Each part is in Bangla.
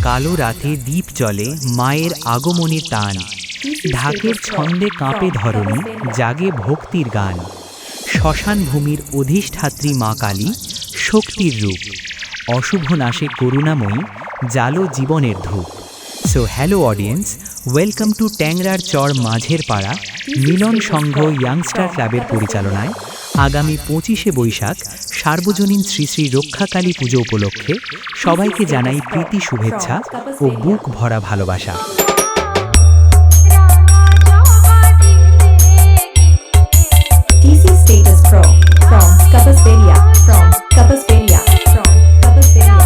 কালো রাতে দ্বীপ জ্বলে মায়ের আগমনের টান, ঢাকের ছন্দে কাঁপে ধরণী, জাগে ভক্তির গান। শ্মশান ভূমির অধিষ্ঠাত্রী মা কালী, শক্তির রূপ, অশুভ নাশে করুণাময়ী, জালো জীবনের ধূপ। So hello audience, welcome to ট্যাংরার চর মাঝের পাড়া মিলন সংঘ ইয়াংস্টার ক্লাবের পরিচালনায় আগামী 25শে বৈশাখ সার্বজনীন শ্রী শ্রী রক্ষাকালী পুজো উপলক্ষে সবাইকে জানাই প্রীতি শুভেচ্ছা ও বুক ভরা ভালোবাসা। TC Status Pro from Kapasperia from Kapasperia from Kapasperia.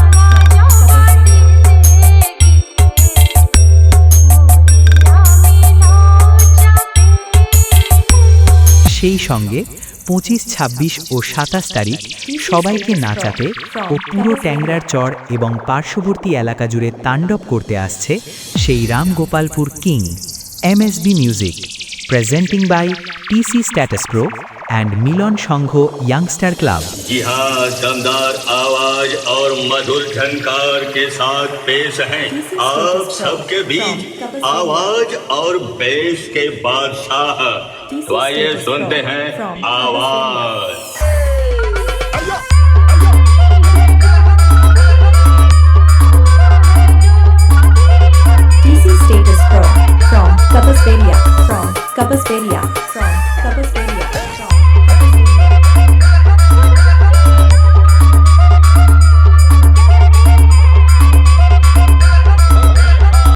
সেই সঙ্গে 25, 26 ও 27 তারিখ সবাইকে নাচাতে ও পুরো ট্যাংরার চর এবং পার্শ্ববর্তী এলাকা জুড়ে তাণ্ডব করতে আসছে সেই Ramgopalpur king MSB music, presenting by TC status pro and Milan Sangha youngster club. जी हाँ, दमदार आवाज और मधुर झनकार के साथ पेश हैं आप सबके बीच आवाज और बेस के बादशाह। तो आइए सुनते हैं आवाज। TC Status Pro from Kapasperia from Kapasperia.